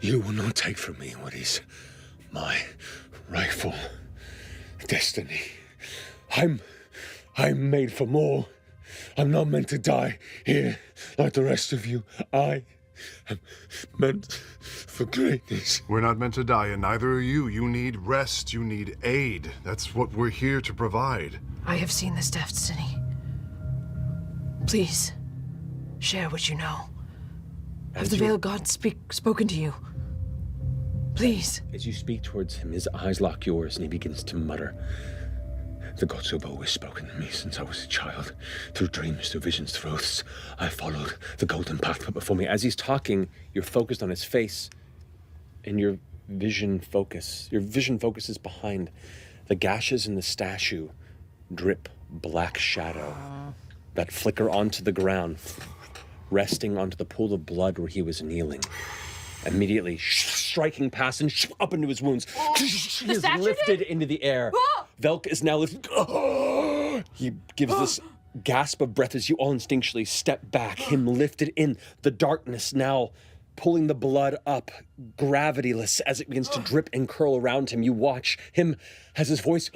You will not take from me what is my rightful destiny. I'm made for more. I'm not meant to die here like the rest of you. I am meant for greatness. We're not meant to die, and neither are you. You need rest. You need aid. That's what we're here to provide. I have seen this destiny. Please, share what you know. Have the veiled God spoken to you? Please. As you speak towards him, his eyes lock yours, and he begins to mutter. The gods have always spoken to me since I was a child. Through dreams, through visions, through oaths. I followed the golden path put before me. As he's talking, you're focused on his face, and your vision focuses behind. The gashes in the statue drip black shadow that flicker onto the ground, resting onto the pool of blood where he was kneeling. Immediately striking past and up into his wounds. He is lifted into the air. Velk is now lifted. He gives this gasp of breath as you all instinctually step back. Him lifted in the darkness, now pulling the blood up, gravityless, as it begins to drip and curl around him. You watch him as his voice...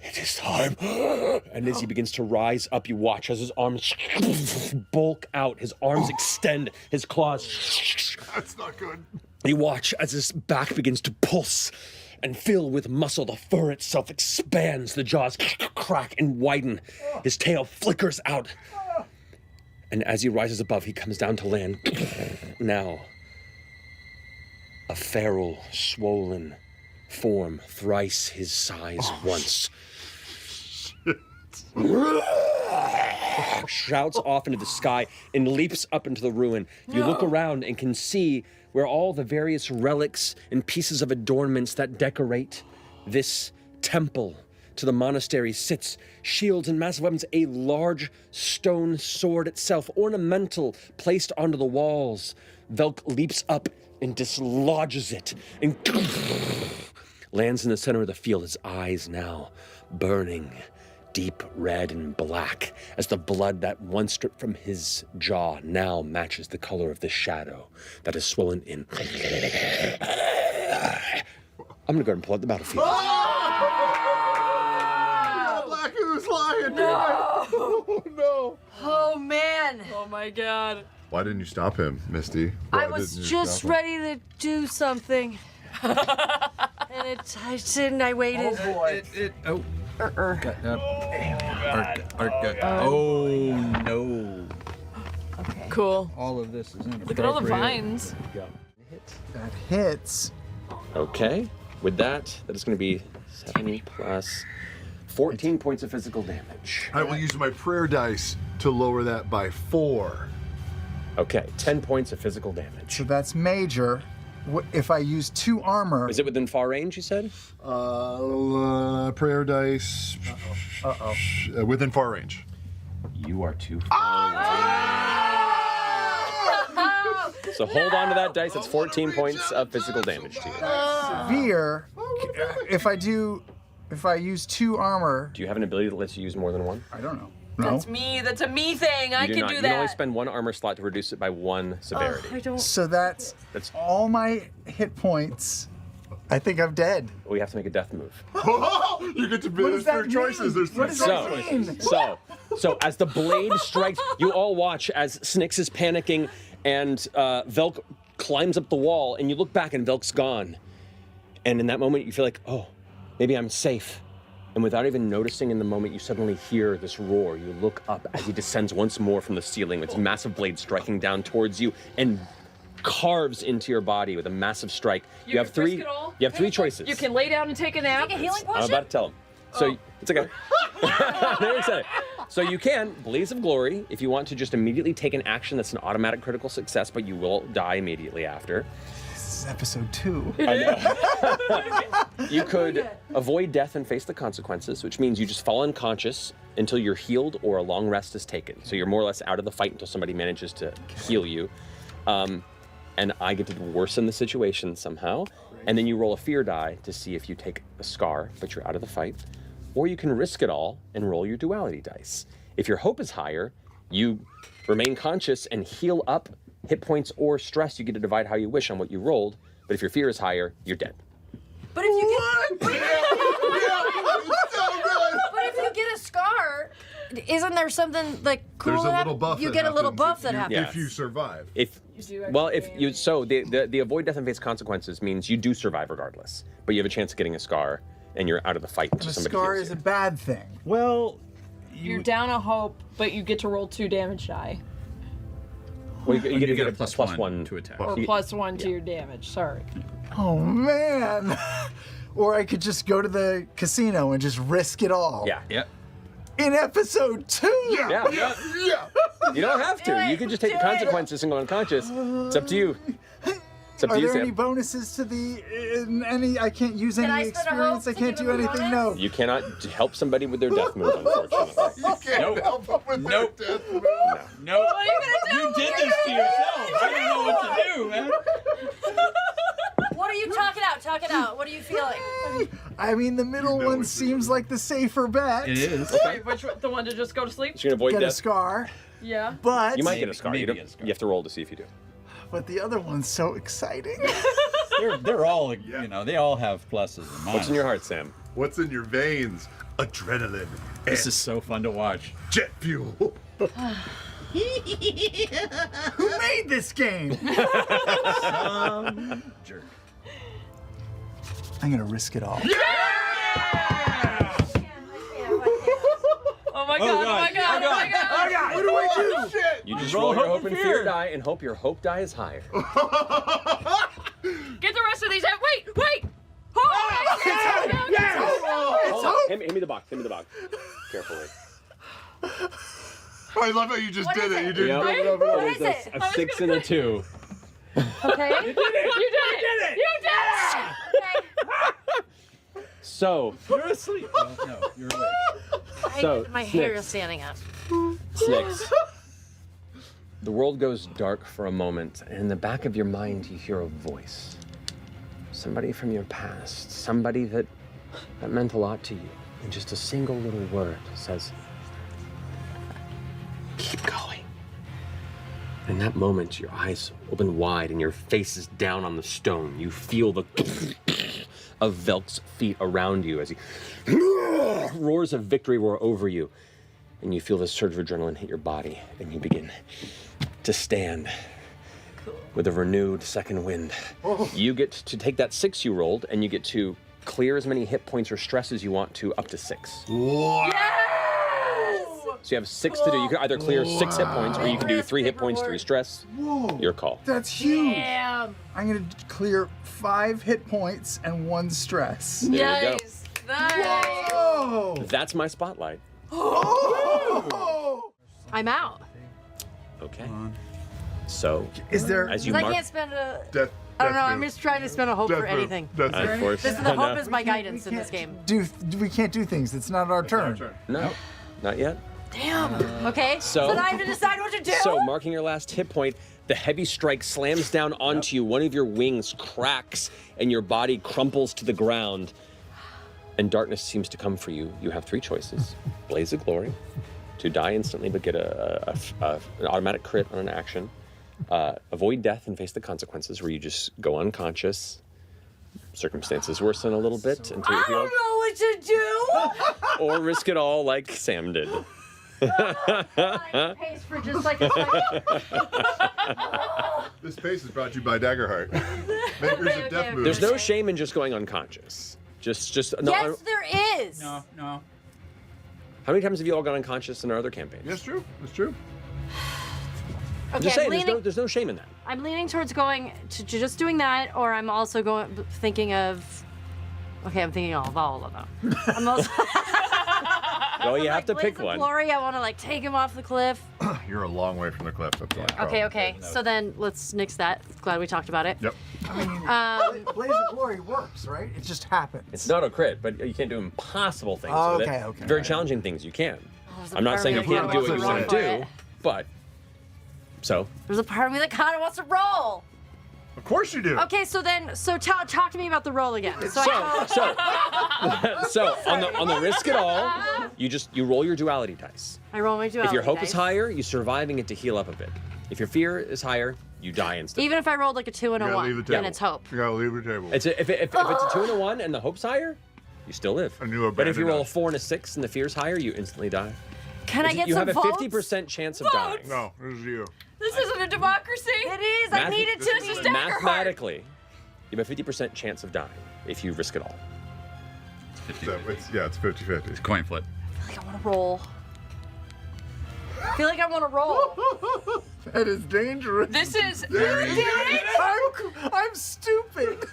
It is time. And as he begins to rise up, you watch as his arms bulk out, his arms extend, his claws. That's not good. You watch as his back begins to pulse and fill with muscle. The fur itself expands, the jaws crack and widen. His tail flickers out. And as he rises above, he comes down to land. Now, a feral, swollen form, thrice his size once. Shouts off into the sky and leaps up into the ruin. You look around and can see where all the various relics and pieces of adornments that decorate this temple to the monastery sits. Shields and massive weapons, a large stone sword itself, ornamental, placed onto the walls. Velk leaps up and dislodges it and lands in the center of the field, his eyes now burning deep red and black as the blood that once dripped from his jaw now matches the color of the shadow that is swollen in. I'm gonna go ahead and pull out the battlefield. Black Ooze Lion! No! Oh, no! Oh, man! Oh my god. Why didn't you stop him, Misty? I was just ready to do something. And I didn't, I waited. Oh boy. Oh no. Okay. Cool. All of this is inappropriate. Look at all the vines. That hits. Okay, with that is going to be 7 plus 14 points of physical damage. I will use my prayer dice to lower that by 4. Okay, 10 points of physical damage. So that's major. If I use 2 armor... Is it within far range, you said? Prayer dice. Within far range. You are too far away. So hold on to that dice. That's 14 points of physical damage to you. Severe. If I use 2 armor... Do you have an ability that lets you use more than one? I don't know. No. That's me. That's a me thing. I can do You that. can only spend 1 armor slot to reduce it by 1 severity. I don't. So that's all my hit points. I think I'm dead. We have to make a death move. You get to be. What does There's 3 that choices. mean? There's 3 What does that choices. mean? So as the blade strikes, you all watch as Snyx is panicking and Velk climbs up the wall, and you look back and Velk's gone. And in that moment, you feel like, oh, maybe I'm safe. And without even noticing in the moment, you suddenly hear this roar. You look up as he descends once more from the ceiling with his massive blade striking down towards you and carves into your body with a massive strike. You have 3. You have 3 choices. You can lay down and take a nap. Take a healing potion? I'm about to tell him. So it's okay. Very excited. So you can Blaze of Glory if you want to just immediately take an action that's an automatic critical success, but you will die immediately after. This is episode 2. You could avoid death and face the consequences, which means you just fall unconscious until you're healed or a long rest is taken. So you're more or less out of the fight until somebody manages to heal you. And I get to worsen the situation somehow. And then you roll a fear die to see if you take a scar, but you're out of the fight. Or you can risk it all and roll your duality dice. If your hope is higher, you remain conscious and heal up hit points or stress, you get to divide how you wish on what you rolled. But if your fear is higher, you're dead. But if you get, So good. but if you get a scar, isn't there something like cool? There's a that little happens? buff. You that get a little happens buff if that you- happens. if you survive. If the avoid death and face consequences means you do survive regardless, but you have a chance of getting a scar and you're out of the fight until A somebody scar heals is you. a bad thing. Well, You're down a hope, but you get to roll 2 damage die. Well, you you get a plus plus one to attack. Or +1 to your damage, sorry. Oh man. Or I could just go to the casino and just risk it all. Yeah. Yep. In episode 2. Yeah. Yeah. You don't have to. You can just take the consequences and go unconscious. It's up to you. It's up Are to you, there any Sam. bonuses to the any? I can't use Can I any spend a hope experience. I to can't give do him a anything. bonus? No. You cannot help somebody with their death move, unfortunately. You can't help them with Nope. their death move. No. What are you gonna do? You did this to yourself. I don't know what to do, man. What are you talking out? Talk it out. What are you feeling? I mean, the middle You know one what you're seems like the safer bet. It is. Wait, which one? The one to just go to sleep? So you're gonna avoid Get a death. scar, Yeah. but You might get a scar. Maybe You, get a scar. you have to roll to see if you do. but the other one's so exciting. They're all, you know, they all have pluses and minuses. What's in your heart, Sam? What's in your veins? Adrenaline. This and is so fun to watch. jet fuel. Who made this game? Jerk. I'm gonna risk it all. Oh my god, oh my god, oh my god. What do I do? Shit. You just Roll roll your hope hope and and fear fear. die and hope your hope die is higher. Get the rest of these out. Wait! Oh, Yes! Hold on. Hand me the box. Hand me the box. Carefully. I love how you just What did is it. it? You did Yep. it. What is it? A 6 and a 2. Okay. You did it! You did it! Okay. So, You're asleep. Oh, no, you're awake. So, My hair Snyx. is standing up. Snyx. The world goes dark for a moment, and in the back of your mind, you hear a voice. Somebody from your past. Somebody that meant a lot to you. And just a single little word says, keep going. In that moment, your eyes open wide and your face is down on the stone. You feel the of Velk's feet around you as he roars of victory roar over you. And you feel the surge of adrenaline hit your body, and you begin to stand with a renewed second wind. You get to take that 6 you rolled, and you get to clear as many hit points or stress as you want to, up to 6. Wow. So you have 6 to do. You can either clear 6 hit points, or you can do 3 hit points, 3 stress. Whoa. Your call. That's huge. Damn. I'm gonna clear 5 hit points and 1 stress. There you go. Nice. Nice. Oh. That's my spotlight. Oh. I'm out. Okay. So, Is there? as you I mark, can't spend a. Death, I don't know. death I'm move. just trying to spend a hope Death for move. anything. Death move. unfortunately, This is the hope no, is my guidance in this game. We can't do things. It's not our turn. no, not yet. Damn. Okay. So- then I have to decide what to do. So, marking your last hit point, the heavy strike slams down onto you. One of your wings cracks, and your body crumples to the ground. And darkness seems to come for you. You have 3 choices: Blaze of Glory, to die instantly but get an automatic crit on an action; avoid death and face the consequences, where you just go unconscious. Circumstances worsen a little bit until I you're don't healed, know what to do. or risk it all like Sam did. Pace for just like a second. This pace is brought to you by Daggerheart. Makers of death moves. There's no shame in just going unconscious. Just no. Yes, there is. No. How many times have you all gone unconscious in our other campaigns? That's true. That's true. I'm Okay, just saying, I'm there's no shame in that. I'm leaning towards going to just doing that, or I'm also thinking of. Okay, I'm thinking of all of them. I'm also. Well, you have to Blaze pick of one. Glory, I want to like take him off the cliff. You're a long way from the cliff. That's the only Okay, problem. okay. So then let's nix that. Glad we talked about it. Yep. Blaze of Glory works, right? It just happens. It's not a crit, but you can't do impossible things Oh, with okay, it. okay. Very challenging things you can. There's a I'm not part of saying me you that can't kinda do what you wants want to to roll do, for it. but so There's a part of me that kind of wants to roll. Of course you do. Okay, so talk to me about the roll again. So on the risk it all, you roll your duality dice. I roll my duality If your hope dice. is higher, you survive and get to heal up a bit. If your fear is higher, you die instantly. Even if I rolled like a 2 and a You gotta 1, leave the then table. it's hope. You gotta leave the table. If it's a 2 and a 1 and the hope's higher, you still live. And you But if you abandon roll a us. 4 and a 6 and the fear's higher, you instantly die. Can I get You some have a votes? 50% chance of dying. No, this is you. This isn't a democracy. It is. I Math- need it this to is be. a Mathematically, you have a 50% chance of dying if you risk it all. So it's 50-50. It's coin flip. I feel like I want to roll. I feel like I want to roll. That is dangerous. This is I'm stupid.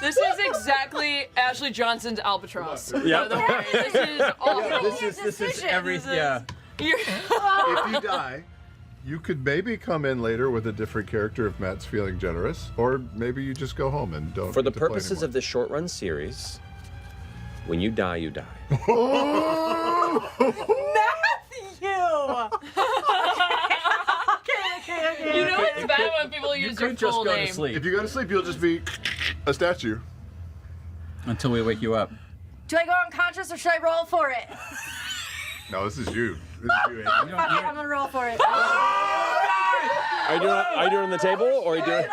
this is exactly Ashley Johnson's albatross. Yeah. By the way, this is awful. This is every This is- yeah. You're- If you die, you could maybe come in later with a different character if Matt's feeling generous, or maybe you just go home and don't. For the get to play purposes anymore. of this short run series, when you die, you die. You know it's bad when people use your Could just full go name. to sleep If you go to sleep, you'll just be a statue. until we wake you up. Do I go unconscious or should I roll for it? No, this is you. This is you, Andy. Fuck it, I'm gonna roll for it. Are you doing it on the table, or are you doing?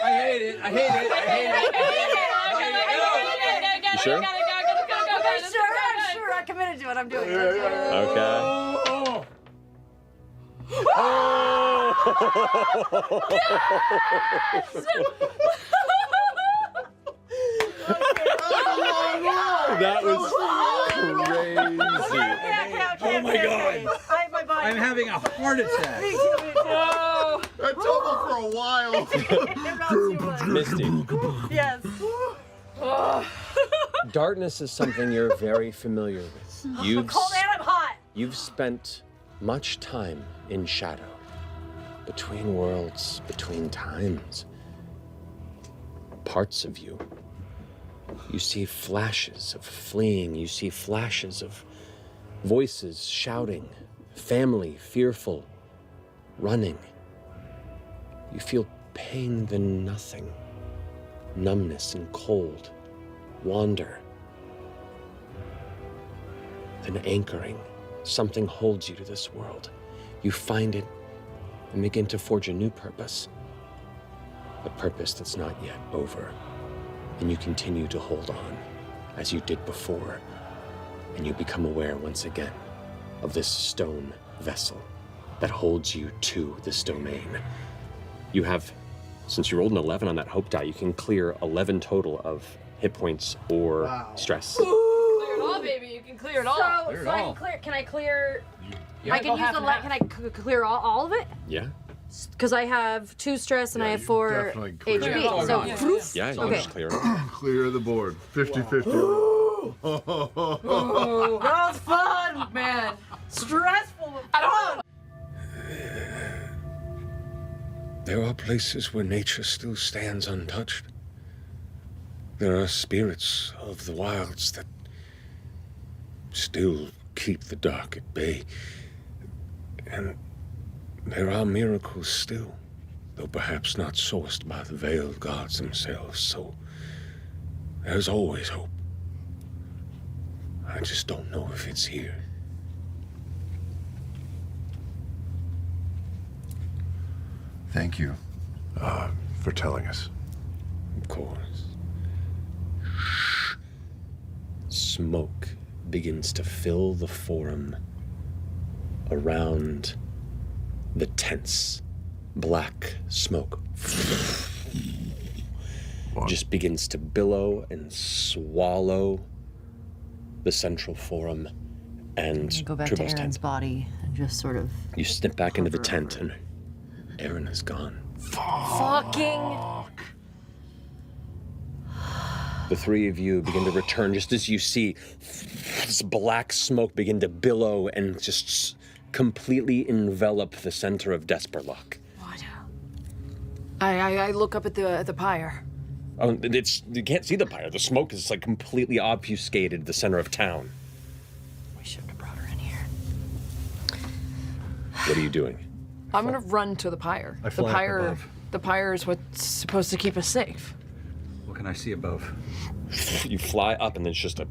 I hate it. I hate it. I hate it. You sure? I'm sure. I'm committed to it. I'm doing it. Okay. That was crazy. Oh my god. My body. I'm having a heart attack. Oh, I told him for a while. Misty, Yes. darkness is something you're very familiar with. You've Cold and I'm hot. You've spent much time in shadow, between worlds, between times. Parts of you. You see flashes of fleeing, you see flashes of voices shouting, family fearful, running. You feel pain then nothing, numbness and cold, wander. Then anchoring, something holds you to this world. You find it and begin to forge a new purpose. A purpose that's not yet over. And you continue to hold on, as you did before. And you become aware once again of this stone vessel that holds you to this domain. You have, since you rolled an 11 on that hope die, you can clear 11 total of hit points or stress. clear it all, baby. You can clear it all. So, Clear it so I all. can clear. Can I clear? Yeah, I can go use half the and light. half. Can I clear all of it? Yeah? Because I have 2 stress and I have you 4 definitely clear HP. it all. So, Yeah. proof. Yeah, you Okay. just clear it. Clear the board. 50-50. That was fun, Man, stressful. I don't know. There are places where nature still stands untouched. There are spirits of the wilds that still keep the dark at bay. And there are miracles still, though perhaps not sourced by the veiled gods themselves. So there's always hope. I just don't know if it's here. Thank you for telling us. Of course. Smoke begins to fill the forum around the tents. Black smoke just begins to billow and swallow the central forum and Go back to Trubal's Aaron's tent. body and just sort of You snip back into the hover tent over and Aaron is gone. fucking. The three of you begin to return just as you see this black smoke begin to billow and just completely envelop the center of Desperlock. What? I look up at the pyre. Oh, you can't see the pyre. The smoke is like completely obfuscated the center of town. We shouldn't have brought her in here. What are you doing? I'm gonna run to the pyre. I The fly up pyre. above. The pyre is what's supposed to keep us safe. What can I see above? You fly up and there's just a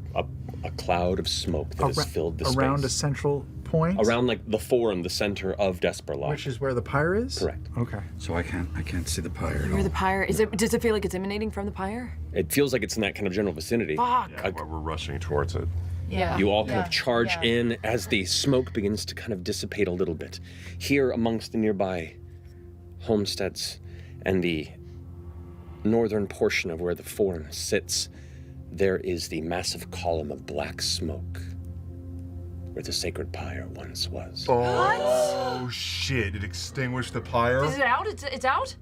cloud of smoke that has filled the around a space. central point? Around like the forum, the center of Desperlock. Which is where the pyre is? Correct. Okay. So I can't see the pyre at all. Where the pyre? Does it feel like it's emanating from the pyre? It feels like it's in that kind of general vicinity. Fuck. Yeah, where we're rushing towards it. Yeah. You all kind of charge in as the smoke begins to kind of dissipate a little bit. Here amongst the nearby homesteads and the northern portion of where the forum sits, there is the massive column of black smoke where the sacred pyre once was. Oh, shit. It extinguished the pyre? Is it out? It's out?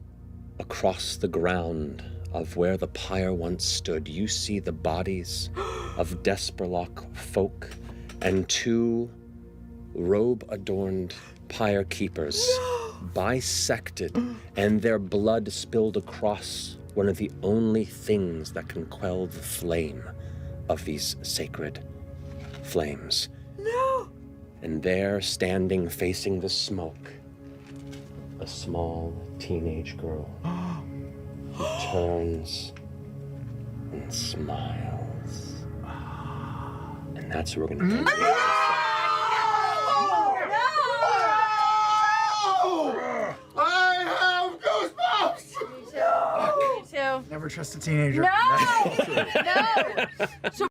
Across the ground of where the pyre once stood, you see the bodies of Desperlock folk and 2 robe-adorned pyre keepers bisected and their blood spilled across one of the only things that can quell the flame of these sacred flames. No. And there, standing facing the smoke, a small teenage girl who turns and smiles. And that's where we're gonna end it. I have goosebumps! Me too. Never trust a teenager. No! No! So